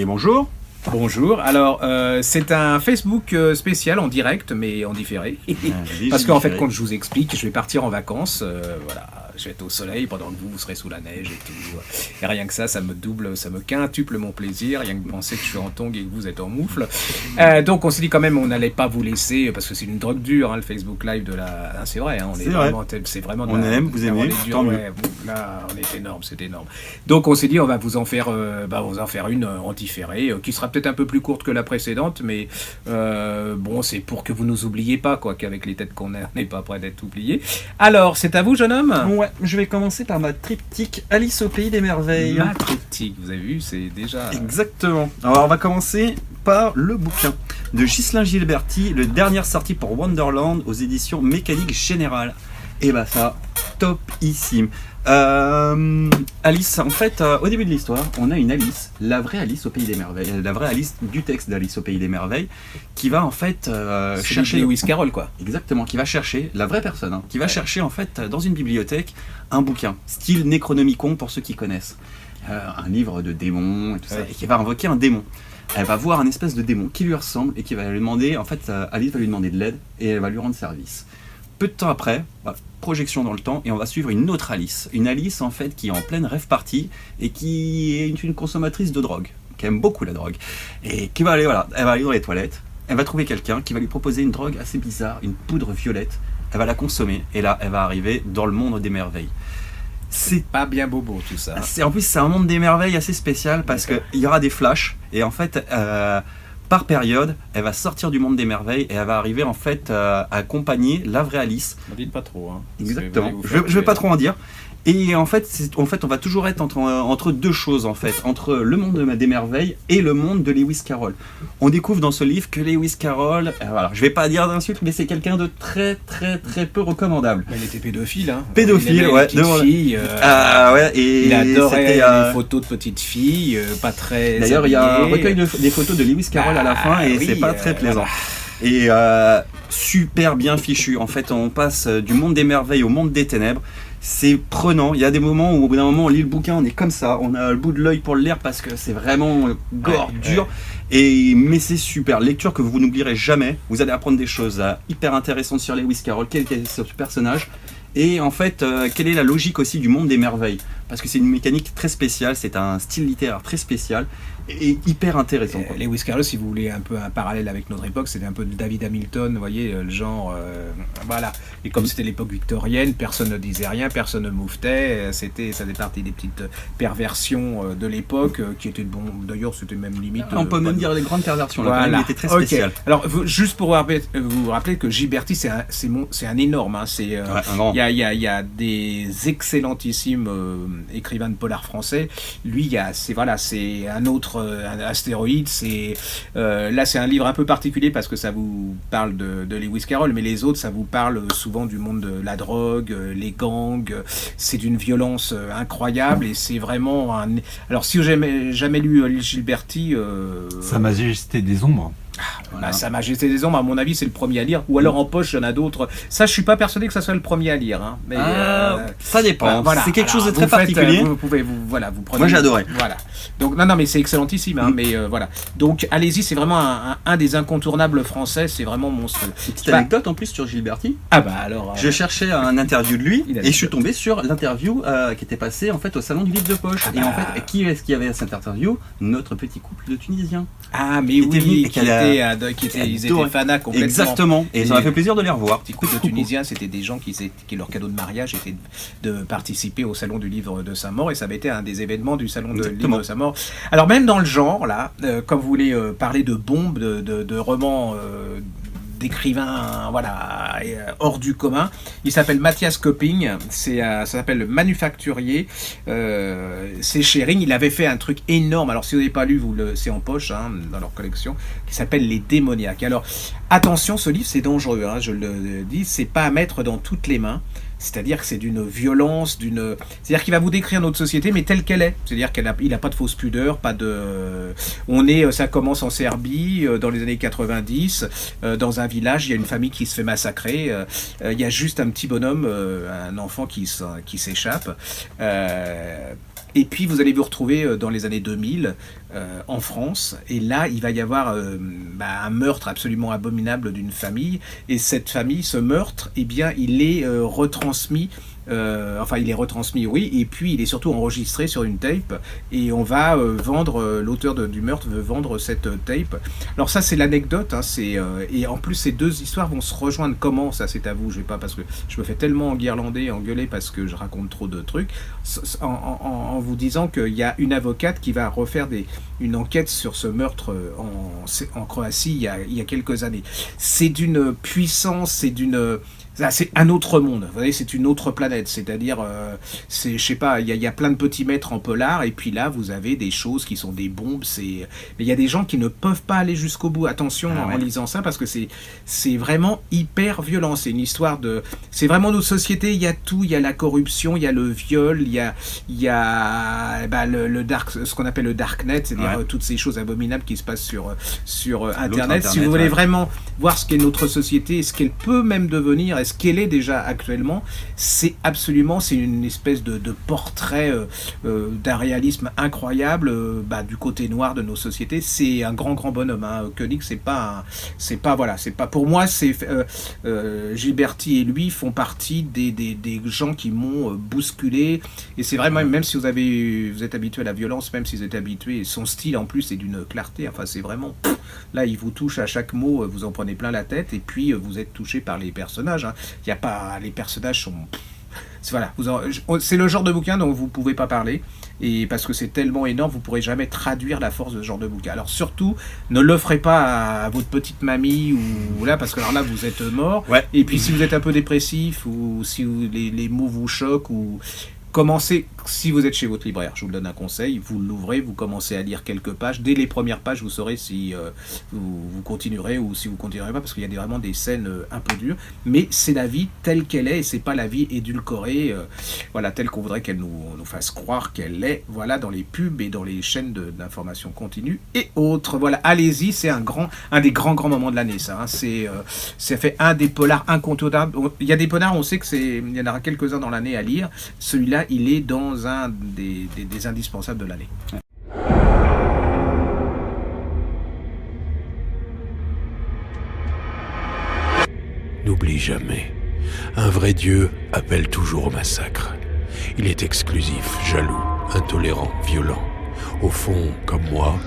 Et bonjour. Bonjour, alors c'est un Facebook spécial en direct mais en différé. Parce qu'en fait quand je vous explique, je vais partir en vacances, voilà, je vais être au soleil pendant que vous serez sous la neige et tout. Et rien que ça me double, ça me quintuple mon plaisir, rien que penser que je suis en tongs et que vous êtes en moufle. Donc on s'est dit quand même on n'allait pas vous laisser, parce que c'est une drogue dure hein, le Facebook Live de la... Ah, c'est vrai, hein, c'est vraiment on aime, vous aimez, tant mieux. Ouais, là on est énorme, c'est énorme. Donc on s'est dit on va vous en faire, une en différé, qui sera peut-être un peu plus courte que la précédente, mais bon, c'est pour que vous nous oubliez pas, quoi, qu'avec les têtes qu'on a, on n'est pas prêt d'être oubliés. Alors, c'est à vous, jeune homme? Ouais, je vais commencer par ma triptyque Alice au Pays des Merveilles. Ma triptyque, vous avez vu, c'est déjà... Exactement. Alors, on va commencer par le bouquin de Ghislain Gilberti, le dernier sorti pour Wonderland aux éditions Mécanique Générale. Et bah ça, topissime. Alice, en fait, au début de l'histoire, on a une Alice, la vraie Alice au Pays des Merveilles, la vraie Alice du texte d'Alice au Pays des Merveilles, qui va en fait chercher... Lewis Carroll, quoi. Exactement, qui va chercher, la vraie personne, hein, qui va chercher en fait dans une bibliothèque un bouquin, style Necronomicon pour ceux qui connaissent. Un livre de démons et tout ça, et qui va invoquer un démon. Elle va voir un espèce de démon qui lui ressemble et qui va lui demander, en fait, Alice va lui demander de l'aide et elle va lui rendre service. Peu de temps après, projection dans le temps, et on va suivre une autre Alice. Une Alice, en fait, qui est en pleine rêve party et qui est une consommatrice de drogue, qui aime beaucoup la drogue. Et qui va aller, voilà, elle va aller dans les toilettes, elle va trouver quelqu'un qui va lui proposer une drogue assez bizarre, une poudre violette. Elle va la consommer, et là, elle va arriver dans le monde des merveilles. C'est pas bien bobo, tout ça. En plus, c'est un monde des merveilles assez spécial, parce qu'il y aura des flashs, et en fait... par période, elle va sortir du monde des merveilles et elle va arriver en fait à accompagner la vraie Alice. Ne dites pas trop. Hein, exactement. Je vais pas trop en dire. Et en fait, on va toujours être entre deux choses, en fait, entre le monde des merveilles et le monde de Lewis Carroll. On découvre dans ce livre que Lewis Carroll, voilà, je vais pas dire d'insulte, mais c'est quelqu'un de très très très peu recommandable. Il était pédophile, hein. Pédophile, ouais. Filles, ouais. Et il adorait les photos de petites filles, pas très. D'ailleurs, il y a un recueil des photos de Lewis Carroll à la fin, et oui, c'est pas très plaisant. Voilà. Et super bien fichu. En fait, on passe du monde des merveilles au monde des ténèbres. C'est prenant, il y a des moments où au bout d'un moment on lit le bouquin, on est comme ça, on a le bout de l'œil pour le lire parce que c'est vraiment gore, dur, mais c'est super, lecture que vous n'oublierez jamais, vous allez apprendre des choses hyper intéressantes sur Lewis Carroll, quel est ce personnage, et en fait quelle est la logique aussi du monde des merveilles, parce que c'est une mécanique très spéciale, c'est un style littéraire très spécial, et hyper intéressant. Lewis Carroll, si vous voulez un peu un parallèle avec notre époque, c'était un peu de David Hamilton, vous voyez, le genre, voilà. Et comme c'était l'époque victorienne, personne ne disait rien, personne ne mouvetait, ça faisait partie des petites perversions de l'époque qui étaient bon. D'ailleurs, c'était même limite. On peut même dire les grandes perversions. Voilà. Là, il était très spécial. Okay. Alors, juste pour vous rappeler que Gilberti, c'est un énorme. Hein, il y a des excellentissimes écrivains de polar français. Lui, c'est un autre. Un astéroïde, là c'est un livre un peu particulier parce que ça vous parle de Lewis Carroll, mais les autres ça vous parle souvent du monde de la drogue, les gangs, c'est d'une violence incroyable et c'est vraiment alors si j'ai jamais lu Gilberti, Sa Majesté des Ombres. Voilà. Sa Majesté des Ombres, à mon avis, c'est le premier à lire. Ou alors en poche, il y en a d'autres. Ça, je suis pas persuadé que ça soit le premier à lire. Hein. Mais, ça dépend. Voilà. C'est quelque chose de très particulier. Vous pouvez, vous prenez. Moi, j'ai adoré. Voilà. Donc, non, mais c'est excellentissime. Hein, mais voilà. Donc, allez-y, c'est vraiment un des incontournables français. C'est vraiment monstrueux. Petite anecdote en plus sur Gilberti. Ah bah alors. Je cherchais un interview de lui et je suis tombé sur l'interview qui était passée en fait au salon du livre de poche. Et en fait, qui est-ce qui avait cette interview? Notre petit couple de Tunisiens. Ah mais oui, ils étaient fanas complètement. Exactement, et ça m'a fait plaisir de les revoir. Petit coup de Tunisiens, c'était des gens qui leur cadeau de mariage était de participer au salon du livre de Saint-Maur, et ça avait été un des événements du salon du livre de Saint-Maur. Alors même dans le genre, là, comme vous voulez parler de bombes, de romans... d'écrivain hors du commun. Il s'appelle Mathias Köpping, ça s'appelle Le Manufacturier, c'est chez Ring. Il avait fait un truc énorme, alors si vous n'avez pas lu, c'est en poche hein, dans leur collection, qui s'appelle Les Démoniaques. Alors attention, ce livre c'est dangereux, hein, je le dis, c'est pas à mettre dans toutes les mains. C'est-à-dire que c'est d'une violence, c'est-à-dire qu'il va vous décrire notre société, mais telle qu'elle est. C'est-à-dire qu'il n'a pas de fausse pudeur, ça commence en Serbie, dans les années 90, dans un village, il y a une famille qui se fait massacrer, il y a juste un petit bonhomme, un enfant qui s'échappe. Et puis vous allez vous retrouver dans les années 2000, en France, et là il va y avoir un meurtre absolument abominable d'une famille, et cette famille, ce meurtre, eh bien il est retransmis. Il est retransmis, oui, et puis il est surtout enregistré sur une tape, et on va vendre, l'auteur du meurtre veut vendre cette tape. Alors ça c'est l'anecdote, hein, et en plus ces deux histoires vont se rejoindre. Comment ça, c'est à vous, je vais pas, parce que je me fais tellement engueuler parce que je raconte trop de trucs, en vous disant qu'il y a une avocate qui va refaire une enquête sur ce meurtre en Croatie il y a quelques années. C'est d'une puissance, c'est un autre monde, vous voyez, c'est une autre planète, c'est-à-dire, je sais pas, il y a plein de petits maîtres en polar, et puis là, vous avez des choses qui sont des bombes, mais il y a des gens qui ne peuvent pas aller jusqu'au bout, attention en lisant ça, parce que c'est vraiment hyper violent, c'est une histoire c'est vraiment notre société, il y a tout, il y a la corruption, il y a le viol, il y a le dark, ce qu'on appelle le darknet, c'est-à-dire toutes ces choses abominables qui se passent sur Internet. Si vous voulez vraiment voir ce qu'est notre société, et ce qu'elle peut même devenir, ce qu'elle est déjà actuellement, c'est une espèce de portrait d'un réalisme incroyable du côté noir de nos sociétés. C'est un grand bonhomme, hein. Koenig, c'est pas pour moi, Gilberti et lui font partie des gens qui m'ont bousculé, et c'est vraiment, même si vous êtes habitué à la violence, même si vous êtes habitué, son style en plus est d'une clarté, enfin c'est vraiment, là il vous touche à chaque mot, vous en prenez plein la tête, et puis vous êtes touché par les personnages, hein. Il y a pas, les personnages sont, voilà, c'est le genre de bouquin dont vous pouvez pas parler, et parce que c'est tellement énorme, vous pourrez jamais traduire la force de ce genre de bouquin. Alors surtout, ne l'offrez pas à votre petite mamie ou là, parce que alors là vous êtes mort. Ouais. Et puis si vous êtes un peu dépressif, ou si les mots vous choquent, ou commencez, si vous êtes chez votre libraire, je vous donne un conseil, vous l'ouvrez, vous commencez à lire quelques pages. Dès les premières pages, vous saurez si vous continuerez ou si vous continuerez pas, parce qu'il y a vraiment des scènes un peu dures. Mais c'est la vie telle qu'elle est, et c'est pas la vie édulcorée, telle qu'on voudrait qu'elle nous fasse croire qu'elle est, dans les pubs et dans les chaînes d'information continue et autres. Voilà, allez-y, c'est un des grands moments de l'année, ça. Hein. Ça fait un des polars incontournables. Il y a des polars, on sait il y en aura quelques-uns dans l'année à lire. Celui-là, il est dans un des indispensables de l'année. N'oublie jamais, un vrai Dieu appelle toujours au massacre. Il est exclusif, jaloux, intolérant, violent. Au fond, comme moi,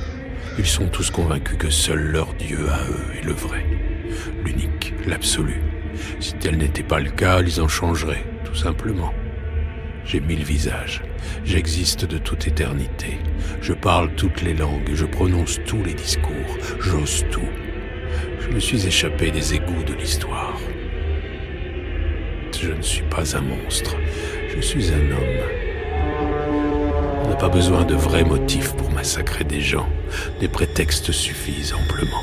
ils sont tous convaincus que seul leur Dieu à eux est le vrai, l'unique, l'absolu. Si tel n'était pas le cas, ils en changeraient, tout simplement. J'ai 1000 visages, j'existe de toute éternité. Je parle toutes les langues, je prononce tous les discours, j'ose tout. Je me suis échappé des égouts de l'histoire. Je ne suis pas un monstre, je suis un homme. On n'a pas besoin de vrais motifs pour massacrer des gens, des prétextes suffisent amplement.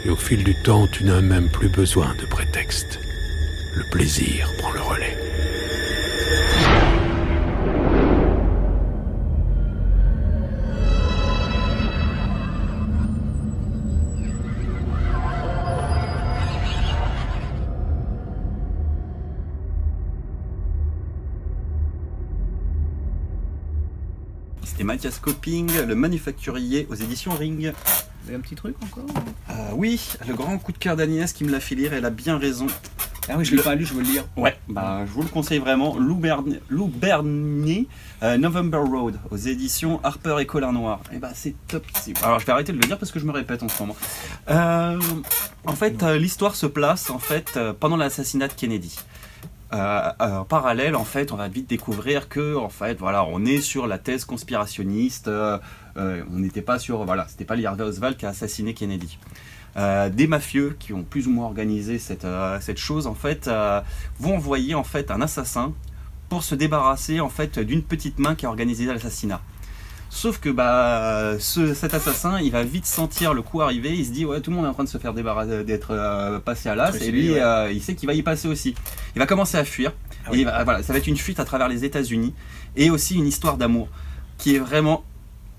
Et au fil du temps, tu n'as même plus besoin de prétextes. Le plaisir prend le relais. C'était Mathias Copping, Le Manufacturier, aux éditions Ring. Vous avez un petit truc encore ? Oui, le grand coup de cœur d'Agnès qui me l'a fait lire, elle a bien raison. Ah oui, je ne l'ai pas lu, je veux le lire. Ouais, je vous le conseille vraiment. Lou Bernier, November Road, aux éditions Harper et Colin Noir. Et c'est top. Alors je vais arrêter de le dire parce que je me répète en ce moment. En fait, l'histoire se place pendant l'assassinat de Kennedy. En parallèle, en fait, on va vite découvrir que, en fait, on est sur la thèse conspirationniste. On n'était pas sur, c'était pas Lee Harvey Oswald qui a assassiné Kennedy. Des mafieux qui ont plus ou moins organisé cette chose, en fait, vont envoyer en fait un assassin pour se débarrasser en fait d'une petite main qui a organisé l'assassinat. Sauf que cet assassin, il va vite sentir le coup arriver, il se dit ouais, tout le monde est en train de se faire débarrasser, d'être passé à l'as, et lui il sait qu'il va y passer aussi. Il va commencer à fuir, et ça va être une fuite à travers les États-Unis, et aussi une histoire d'amour qui est vraiment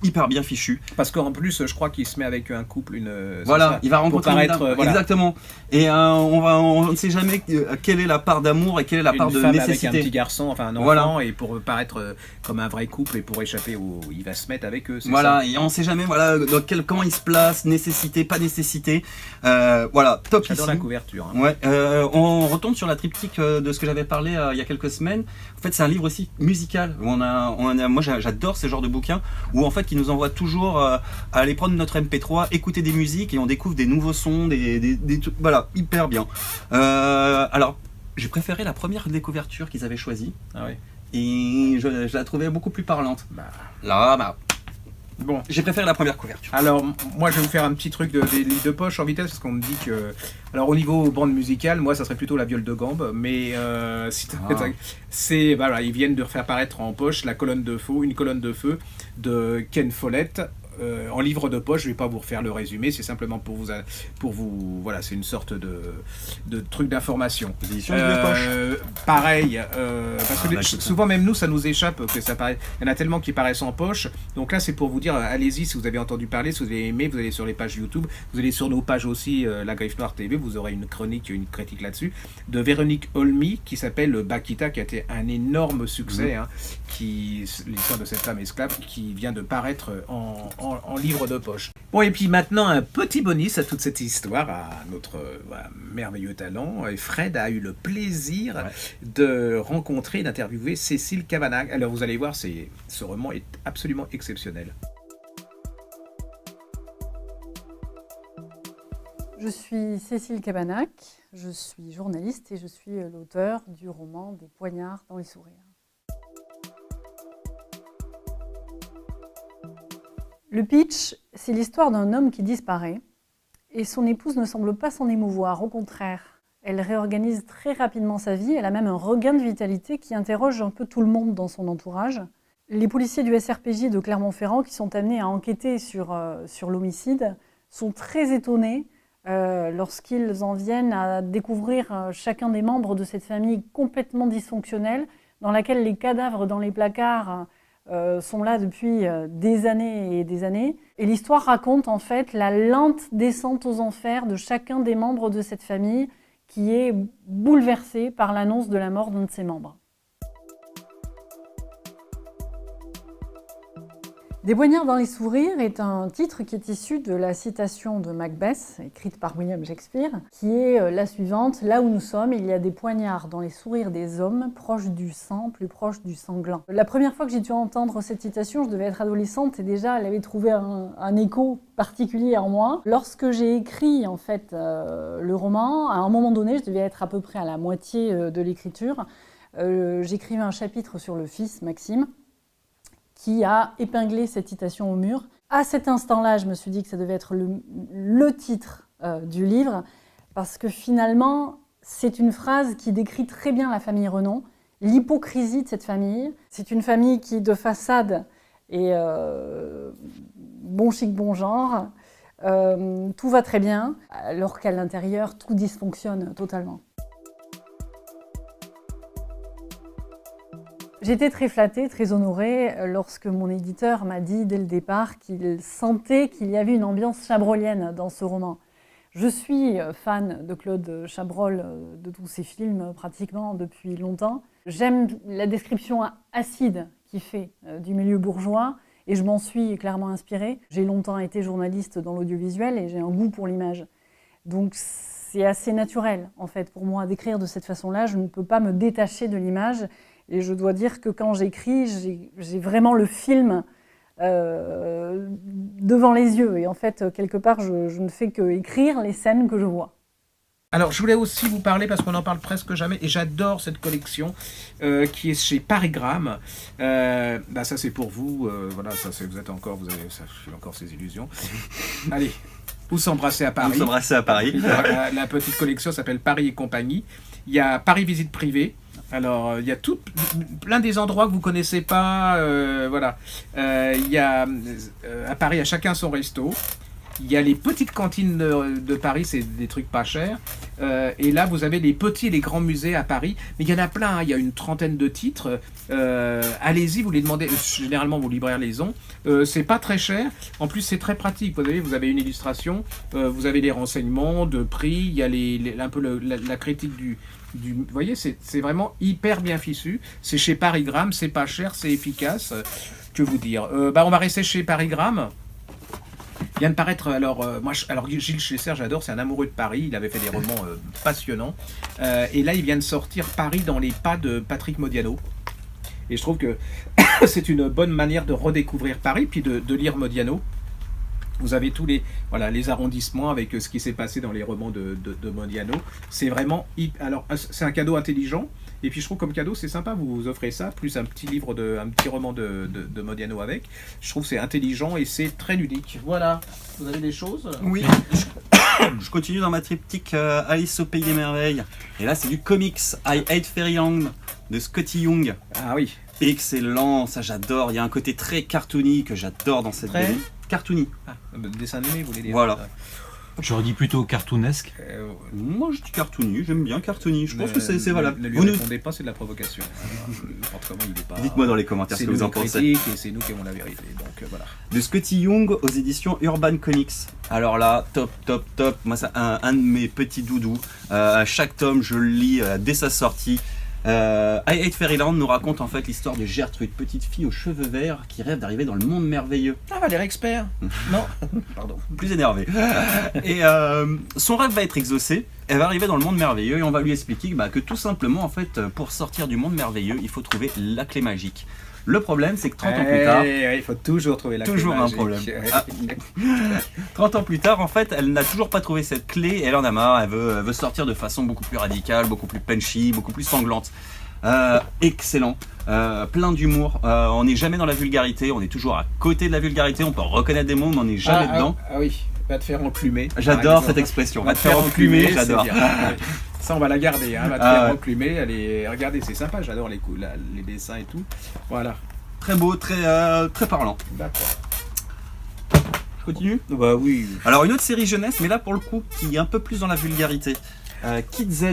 hyper bien fichu. Parce qu'en plus, je crois qu'il se met avec un couple, voilà, il va rencontrer une dame. voilà. Exactement. Et on ne sait jamais quelle est la part d'amour et quelle est la part de femme nécessité. Avec un petit garçon, enfin un enfant, voilà. Et pour paraître comme un vrai couple et pour échapper il va se mettre avec eux. Voilà, ça. et on ne sait jamais dans comment il se place, nécessité, pas nécessité. Voilà, top ici. J'adore la couverture. Hein. Ouais, on retombe sur la triptyque de ce que j'avais parlé il y a quelques semaines. En fait, c'est un livre aussi musical. Moi, j'adore ce genre de bouquins où en fait, qui nous envoie toujours à aller prendre notre MP3, écouter des musiques et on découvre des nouveaux sons, des trucs, voilà, hyper bien. Alors, j'ai préféré la première des couvertures qu'ils avaient choisie. Ah ouais. Et je la trouvais beaucoup plus parlante. Bon, j'ai préféré la première couverture. Alors, moi, je vais vous faire un petit truc des livres de poche en vitesse, parce qu'on me dit que... Alors, au niveau bande musicale, moi, ça serait plutôt La Viole de Gambe, mais voilà, ils viennent de faire paraître en poche une colonne de feu de Ken Follett. En livre de poche, je vais pas vous refaire le résumé, c'est simplement pour vous voilà, c'est une sorte de truc d'information. Pareil, parce que souvent même nous, ça nous échappe que ça paraît. Il y en a tellement qui paraissent en poche. Donc là, c'est pour vous dire, allez-y si vous avez entendu parler, si vous avez aimé, vous allez sur les pages YouTube, vous allez sur nos pages aussi, La Griffe Noire TV, vous aurez une critique là-dessus de Véronique Olmy qui s'appelle Bakita, qui a été un énorme succès, l'histoire de cette femme esclave qui vient de paraître en livre de poche. Bon, et puis maintenant, un petit bonus à toute cette histoire, à notre merveilleux talent. Et Fred a eu le plaisir de rencontrer et d'interviewer Cécile Cabanach. Alors, vous allez voir, ce roman est absolument exceptionnel. Je suis Cécile Cabanach, je suis journaliste et je suis l'auteur du roman Des poignards dans les sourires. Le pitch, c'est l'histoire d'un homme qui disparaît et son épouse ne semble pas s'en émouvoir, au contraire. Elle réorganise très rapidement sa vie, elle a même un regain de vitalité qui interroge un peu tout le monde dans son entourage. Les policiers du SRPJ de Clermont-Ferrand qui sont amenés à enquêter sur l'homicide sont très étonnés lorsqu'ils en viennent à découvrir chacun des membres de cette famille complètement dysfonctionnelle dans laquelle les cadavres dans les placards sont là depuis des années et des années. Et l'histoire raconte en fait la lente descente aux enfers de chacun des membres de cette famille qui est bouleversé par l'annonce de la mort d'un de ses membres. Des poignards dans les sourires est un titre qui est issu de la citation de Macbeth, écrite par William Shakespeare, qui est la suivante: « Là où nous sommes, il y a des poignards dans les sourires des hommes, proches du sang, plus proches du sanglant. » La première fois que j'ai dû entendre cette citation, je devais être adolescente et déjà elle avait trouvé un écho particulier en moi. Lorsque j'ai écrit en fait le roman, à un moment donné, je devais être à peu près à la moitié de l'écriture, j'écrivais un chapitre sur le fils, Maxime, qui a épinglé cette citation au mur. À cet instant-là, je me suis dit que ça devait être le titre du livre, parce que finalement, c'est une phrase qui décrit très bien la famille Renon, l'hypocrisie de cette famille. C'est une famille qui, de façade, est bon chic, bon genre, tout va très bien, alors qu'à l'intérieur, tout dysfonctionne totalement. J'étais très flattée, très honorée lorsque mon éditeur m'a dit dès le départ qu'il sentait qu'il y avait une ambiance chabrolienne dans ce roman. Je suis fan de Claude Chabrol, de tous ses films pratiquement depuis longtemps. J'aime la description acide qu'il fait du milieu bourgeois et je m'en suis clairement inspirée. J'ai longtemps été journaliste dans l'audiovisuel et j'ai un goût pour l'image. Donc c'est assez naturel en fait pour moi d'écrire de cette façon-là. Je ne peux pas me détacher de l'image. Et je dois dire que quand j'écris, j'ai vraiment le film devant les yeux. Et en fait, quelque part, je ne fais que écrire les scènes que je vois. Alors, je voulais aussi vous parler, parce qu'on n'en parle presque jamais, et j'adore cette collection qui est chez Parigramme. Ça, c'est pour vous. Voilà, ça, vous êtes encore, vous avez encore ces illusions. Allez, vous s'embrasser à Paris. Vous s'embrasser à Paris. La petite collection s'appelle Paris et compagnie. Il y a Paris Visite Privée. Alors, il y a plein des endroits que vous ne connaissez pas. Voilà. Il y a à Paris, à chacun son resto. Il y a les petites cantines de Paris, c'est des trucs pas chers. Et là, vous avez les petits et les grands musées à Paris. Mais il y en a plein, hein. Il y a une trentaine de titres. Allez-y, vous les demandez. Généralement, vos libraires les ont. C'est pas très cher. En plus, c'est très pratique. Vous avez une illustration, vous avez les renseignements de prix, il y a un peu la critique du... Vous voyez, c'est vraiment hyper bien fichu. C'est chez Parigramme, c'est pas cher, c'est efficace. Que vous dire, on va rester chez Parigramme. Il vient de paraître, alors Gilles Schlesser, j'adore, c'est un amoureux de Paris, il avait fait des romans passionnants. Et là, il vient de sortir Paris dans les pas de Patrick Modiano. Et je trouve que c'est une bonne manière de redécouvrir Paris, puis de lire Modiano. Vous avez tous les arrondissements avec ce qui s'est passé dans les romans de Modiano. C'est vraiment... Alors, c'est un cadeau intelligent. Et puis, je trouve comme cadeau, c'est sympa. Vous offrez ça, plus un petit roman de Modiano avec. Je trouve que c'est intelligent et c'est très ludique. Voilà. Vous avez des choses ? Oui. Je continue dans ma triptyque Alice au Pays des Merveilles. Et là, c'est du comics I Hate Fairyland de Scotty Young. Ah oui. Excellent, ça j'adore. Il y a un côté très cartoony que j'adore dans cette BD. Cartoony. Dessin animé, vous voulez dire ? Voilà. J'aurais dit plutôt cartoonesque. Moi je dis cartoony, j'aime bien cartoony. Je pense que c'est valable. Ne lui répondez pas, c'est de la provocation. N'importe comment, il est pas... Dites-moi dans les commentaires ce que vous en pensez. Et c'est nous qui avons la vérité. Donc voilà. De Scotty Young aux éditions Urban Comics. Alors là, top. Moi c'est un de mes petits doudous. Chaque tome je le lis dès sa sortie. I Hate Fairyland nous raconte en fait l'histoire de Gertrude, petite fille aux cheveux verts qui rêve d'arriver dans le monde merveilleux. Ah, Valère Expert. Non, pardon. Plus énervé. Et son rêve va être exaucé. Elle va arriver dans le monde merveilleux et on va lui expliquer que tout simplement, en fait, pour sortir du monde merveilleux, il faut trouver la clé magique. Le problème, c'est que 30 ans plus tard... il faut toujours trouver la clé toujours magique. Un problème. 30 ans plus tard, en fait, elle n'a toujours pas trouvé cette clé et elle en a marre. Elle veut sortir de façon beaucoup plus radicale, beaucoup plus punchy, beaucoup plus sanglante. Excellent. Plein d'humour. On n'est jamais dans la vulgarité, on est toujours à côté de la vulgarité. On peut reconnaître des mots, mais on n'est jamais dedans. Ah oui, va te faire enclumer. J'adore cette expression. Va te faire enclumer, j'adore. Ça, on va la garder, hein. Va te faire enclumer. Regardez, c'est sympa, j'adore les dessins et tout. Voilà. Très beau, très parlant. D'accord. Je continue ? Bah oui. Alors, une autre série jeunesse, mais là pour le coup, qui est un peu plus dans la vulgarité. Kid Z.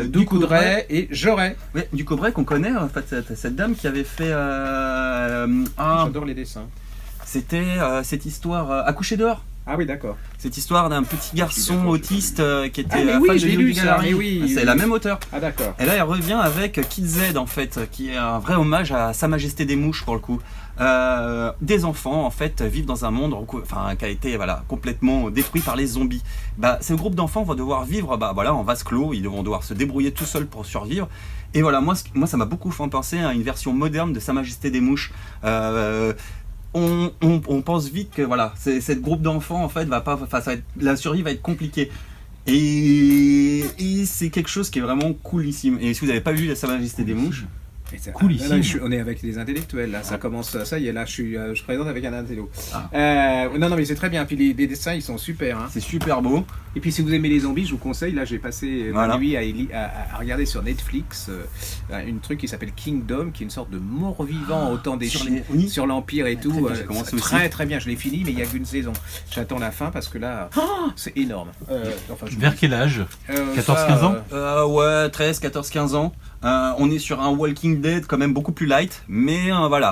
Du Coudray et Joret. Oui, du Coudray qu'on connaît, en fait, cette dame qui avait fait. J'adore les dessins. C'était cette histoire Accoucher dehors. Ah oui, d'accord. Cette histoire d'un petit garçon autiste qui était fan j'ai de lu Yogi ça, Gallarin. mais oui. C'est la même auteure. Ah d'accord. Et là, elle revient avec Kid Z, en fait, qui est un vrai hommage à Sa Majesté des Mouches, pour le coup. Des enfants, en fait, vivent dans un monde qui a été complètement détruit par les zombies. Ce groupe d'enfants vont devoir vivre en vase clos, ils vont devoir se débrouiller tout seuls pour survivre. Et voilà, moi ça m'a beaucoup fait penser à une version moderne de Sa Majesté des Mouches. On pense vite que cette groupe d'enfants en fait la survie va être compliquée et c'est quelque chose qui est vraiment coolissime. Et si vous n'avez pas vu Sa Majesté des Mouches, coolissime. Là, on est avec des intellectuels là, ça commence, ça y est, là je présente avec un intello. Non mais c'est très bien, puis les dessins ils sont super, hein. C'est super beau. Et puis si vous aimez les zombies, je vous conseille, là j'ai passé ma nuit à regarder sur Netflix une truc qui s'appelle Kingdom, qui est une sorte de mort-vivant au temps des sur l'Empire et tout. Très très bien, je l'ai fini mais il n'y a qu'une saison. J'attends la fin parce que là c'est énorme. Vers quel âge 14-15 ans Ouais, 13, 14, 15 ans. On est sur un Walking Dead quand même beaucoup plus light, mais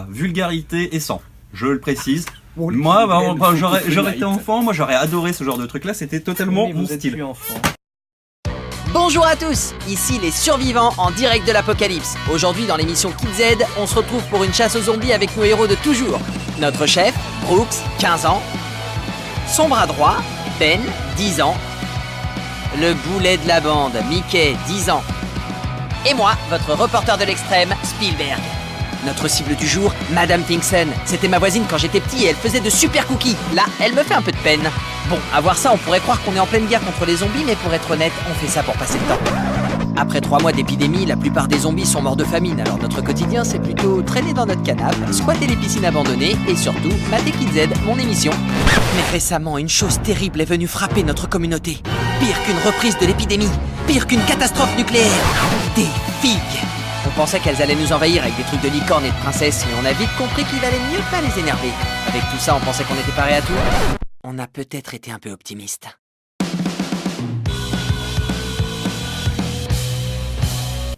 vulgarité et sang, je le précise. Moi, j'aurais été enfant, moi j'aurais adoré ce genre de truc là, c'était totalement mon style. Plus enfant. Bonjour à tous, ici les survivants en direct de l'apocalypse. Aujourd'hui dans l'émission Kid Z, on se retrouve pour une chasse aux zombies avec nos héros de toujours. Notre chef, Brooks, 15 ans. Son bras droit, Ben, 10 ans. Le boulet de la bande, Mickey, 10 ans. Et moi, votre reporter de l'extrême, Spielberg. Notre cible du jour, Madame Tinkson. C'était ma voisine quand j'étais petit et elle faisait de super cookies. Là, elle me fait un peu de peine. Bon, à voir ça, on pourrait croire qu'on est en pleine guerre contre les zombies, mais pour être honnête, on fait ça pour passer le temps. Après 3 mois d'épidémie, la plupart des zombies sont morts de famine, alors notre quotidien, c'est plutôt traîner dans notre canapé, squatter les piscines abandonnées et surtout, mater Kid Z, mon émission. Mais récemment, une chose terrible est venue frapper notre communauté. Pire qu'une reprise de l'épidémie, pire qu'une catastrophe nucléaire. Des figues. On pensait qu'elles allaient nous envahir avec des trucs de licorne et de princesse, mais on a vite compris qu'il valait mieux pas les énerver. Avec tout ça, on pensait qu'on était paré à tout. On a peut-être été un peu optimiste.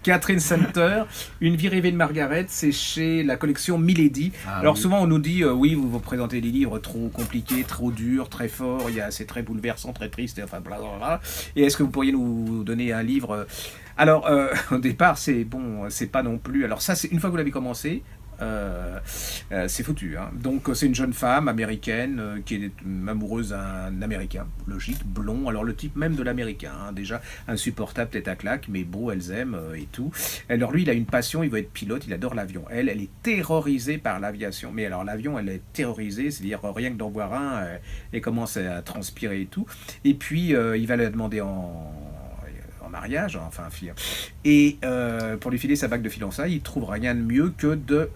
Catherine Center, Une vie rêvée de Margaret, c'est chez la collection Milady. Alors souvent on nous dit oui, vous présentez des livres trop compliqués, trop durs, très forts, c'est très bouleversant, très triste, enfin blablabla. Et est-ce que vous pourriez nous donner un livre? Alors au départ c'est pas non plus. Alors ça c'est une fois que vous l'avez commencé. C'est foutu, hein. Donc c'est une jeune femme américaine qui est amoureuse d'un américain, logique, blond, alors le type même de l'américain, hein, déjà insupportable, tête à claque, mais beau, elles aiment et tout. Alors lui il a une passion, il veut être pilote, il adore l'avion. Elle est terrorisée par l'aviation, mais alors l'avion elle est terrorisée, c'est-à-dire rien que d'en voir un, elle commence à transpirer et tout, et puis il va la demander en mariage, enfin fille, et pour lui filer sa bague de fiançailles, il trouve rien de mieux que de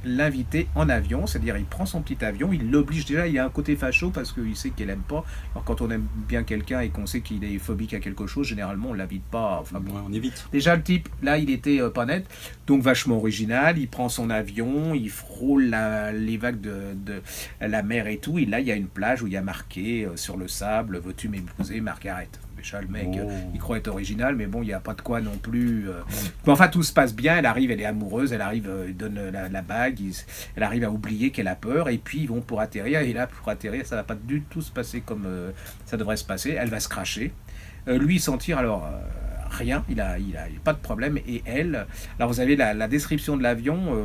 l'inviter en avion, c'est-à-dire il prend son petit avion, il l'oblige, déjà il y a un côté facho parce qu'il sait qu'elle aime pas. Alors quand on aime bien quelqu'un et qu'on sait qu'il est phobique à quelque chose, généralement on l'invite pas, enfin bon, on évite. Déjà le type là il était pas net, donc vachement original, il prend son avion, il frôle les vagues de la mer et tout, et là il y a une plage où il y a marqué sur le sable, veux-tu m'épouser Margaret. Déjà le mec il croit être original, mais bon il n'y a pas de quoi non plus mais enfin tout se passe bien, elle arrive, elle est amoureuse, elle arrive, il donne la bague, elle arrive à oublier qu'elle a peur, et puis ils vont pour atterrir, et là pour atterrir ça va pas du tout se passer comme ça devrait se passer, elle va se cracher, lui il s'en tire alors rien, il a pas de problème, et elle, alors vous avez la description de l'avion,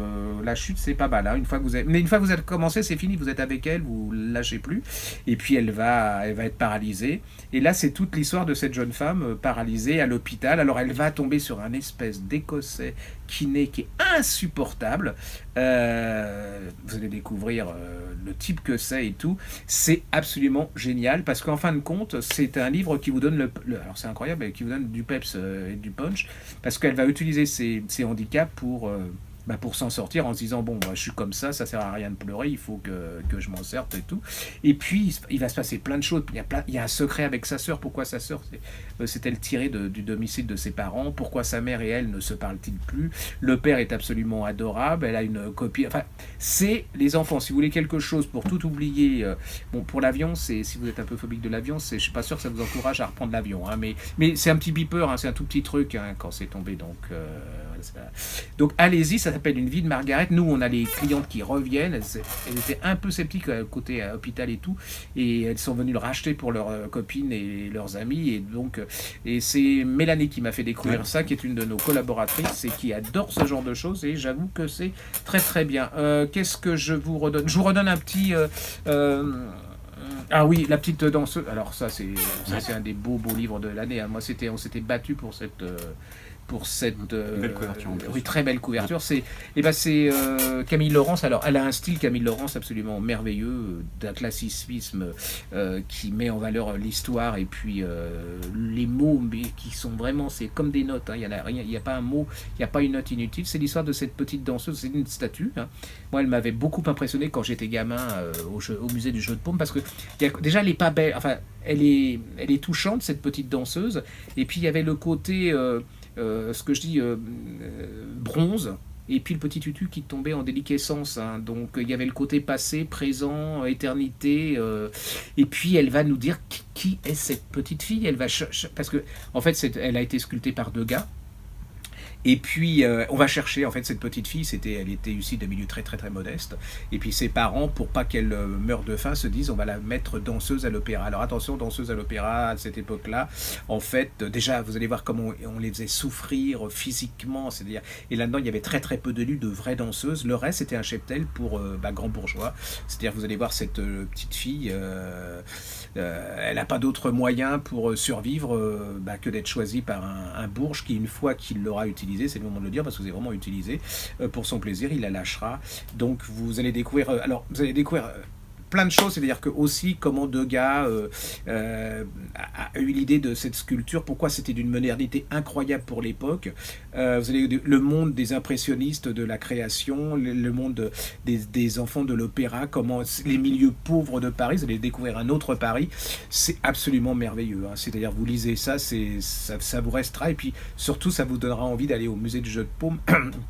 la chute c'est pas mal, hein, une fois que vous avez commencé c'est fini, vous êtes avec elle, vous lâchez plus, et puis elle va être paralysée, et là c'est toute l'histoire de cette jeune femme paralysée à l'hôpital. Alors elle va tomber sur un espèce d'écossais kiné qui est insupportable, vous allez découvrir le type que c'est et tout, c'est absolument génial, parce qu'en fin de compte c'est un livre qui vous donne alors c'est incroyable, qui vous donne du peps et du punch, parce qu'elle va utiliser ses handicaps pour s'en sortir, en se disant bon je suis comme ça sert à rien de pleurer, il faut que je m'en sorte et tout. Et puis il va se passer plein de choses, il y a un secret avec sa sœur. Pourquoi sa sœur s'est-elle tirée du domicile de ses parents, pourquoi sa mère et elle ne se parlent-ils plus, le père est absolument adorable, elle a une copine, enfin c'est les enfants, si vous voulez quelque chose pour tout oublier, pour l'avion, si vous êtes un peu phobique de l'avion, je suis pas sûr que ça vous encourage à reprendre l'avion, hein, mais c'est un petit beeper, hein, c'est un tout petit truc, hein, quand c'est tombé, donc allez-y, ça s'appelle Une vie de Margaret. Nous on a les clientes qui reviennent, elles étaient un peu sceptiques côté hôpital et tout, et elles sont venues le racheter pour leurs copines et leurs amis, et c'est Mélanie qui m'a fait découvrir ça, qui est une de nos collaboratrices et qui adore ce genre de choses, et j'avoue que c'est très très bien. Qu'est-ce que je vous redonne? Je vous redonne un petit ah oui, La petite danseuse. Alors ça c'est un des beaux livres de l'année, hein. Moi on s'était battu pour cette belle couverture, oui, très belle couverture. C'est Camille Laurence. Alors elle a un style, Camille Laurence, absolument merveilleux, d'un classicisme qui met en valeur l'histoire, et puis les mots, mais qui sont vraiment, c'est comme des notes, hein. Il n'y a pas un mot, il n'y a pas une note inutile. C'est l'histoire de cette petite danseuse, c'est une statue, hein. Moi elle m'avait beaucoup impressionné quand j'étais gamin au musée du jeu de paume, parce que déjà elle est pas belle, enfin elle est touchante, cette petite danseuse, et puis il y avait le côté ce que je dis bronze, et puis le petit tutu qui tombait en déliquescence, hein. Donc il y avait le côté passé, présent, éternité, et puis elle va nous dire qui est cette petite fille. Elle va parce que en fait elle a été sculptée par Degas. Et puis on va chercher en fait cette petite fille, elle était issue d'un milieu très très très modeste, et puis ses parents, pour pas qu'elle meure de faim, se disent on va la mettre danseuse à l'opéra. Alors attention, danseuse à l'opéra à cette époque-là, en fait déjà vous allez voir comment on les faisait souffrir physiquement, c'est-à-dire, et là-dedans il y avait très très peu de vraies danseuses, le reste c'était un cheptel pour grands bourgeois, c'est-à-dire vous allez voir cette petite fille, elle n'a pas d'autre moyen pour survivre que d'être choisie par un bourge qui, une fois qu'il l'aura utilisé, c'est le moment de le dire parce que vous avez vraiment utilisé pour son plaisir, il la lâchera. Donc vous allez découvrir plein de choses, c'est-à-dire que aussi comment Degas a eu l'idée de cette sculpture, pourquoi c'était d'une modernité incroyable pour l'époque. Vous avez le monde des impressionnistes de la création, le monde des enfants de l'opéra, comment les milieux pauvres de Paris, vous allez découvrir un autre Paris, c'est absolument merveilleux, hein. C'est-à-dire vous lisez ça, ça vous restera, et puis surtout ça vous donnera envie d'aller au musée du jeu de paume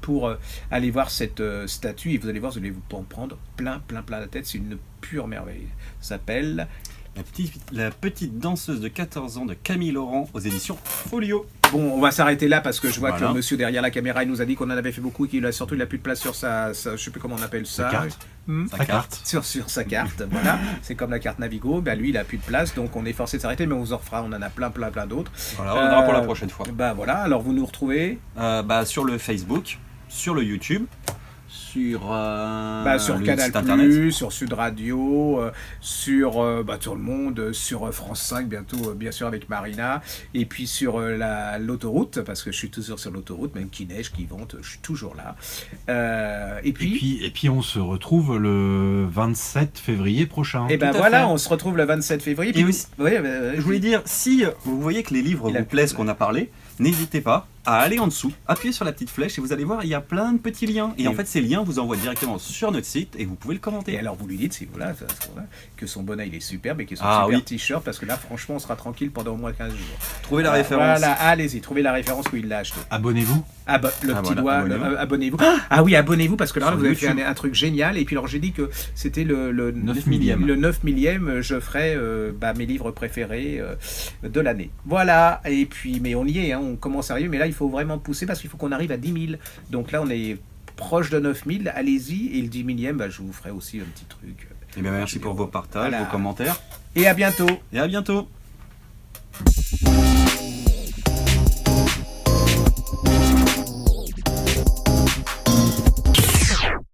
pour aller voir cette statue, et vous allez voir, vous allez vous en prendre plein la tête. C'est une pure merveille. Ça s'appelle La petite danseuse de 14 ans de Camille Laurent aux éditions Folio. Bon, on va s'arrêter là parce que je vois Voilà. que monsieur derrière la caméra, il nous a dit qu'on en avait fait beaucoup et qu'il a surtout plus de place sur sa je sais plus comment on appelle ça. Sa carte. Sa carte. Sur sa carte, voilà. C'est comme la carte Navigo. Bah, lui, il a plus de place, donc on est forcé de s'arrêter, mais on vous en refera. On en a plein d'autres. Voilà, on en aura pour la prochaine fois. Bah voilà. Alors vous nous retrouvez Sur le Facebook, sur le YouTube, sur sur le Canal+, site internet. sur Sud Radio, sur tout le monde, sur France 5 bientôt, bien sûr avec Marina, et puis sur l'autoroute, parce que je suis toujours sur l'autoroute, même qu'il neige, qu'il vente, je suis toujours là. Et puis on se retrouve le 27 février prochain. Et ben Tout à voilà, fait. on se retrouve le 27 février. Et aussi, je je voulais dire, si vous voyez que les livres vous plaisent, qu'on a parlé, n'hésitez pas à aller en dessous, appuyez sur la petite flèche et vous allez voir, il y a plein de petits liens. Et en fait, ces liens vous envoient directement sur notre site et vous pouvez le commenter. Et alors vous lui dites que son bonnet il est superbe et que son Ah, super oui. t-shirt, parce que là franchement on sera tranquille pendant au moins 15 jours. Trouvez la référence. Voilà, allez-y, trouvez la référence où il l'a acheté. Abonnez-vous. Le petit doigt, abonnez-vous. abonnez-vous. Ah oui, abonnez-vous, parce que là Sur vous avez fait YouTube. un truc génial. Et puis alors j'ai dit que c'était le 9 millième. Le 9 millième, je ferai mes livres préférés de l'année. Voilà, et puis, mais on y est, hein, on commence à arriver, mais là il faut vraiment pousser parce qu'il faut qu'on arrive à 10 000. Donc là on est proche de 9 000, allez-y, et le 10 millième, je vous ferai aussi un petit truc. Et bien merci pour vos partages, Voilà. vos commentaires. Et à bientôt. Et à bientôt.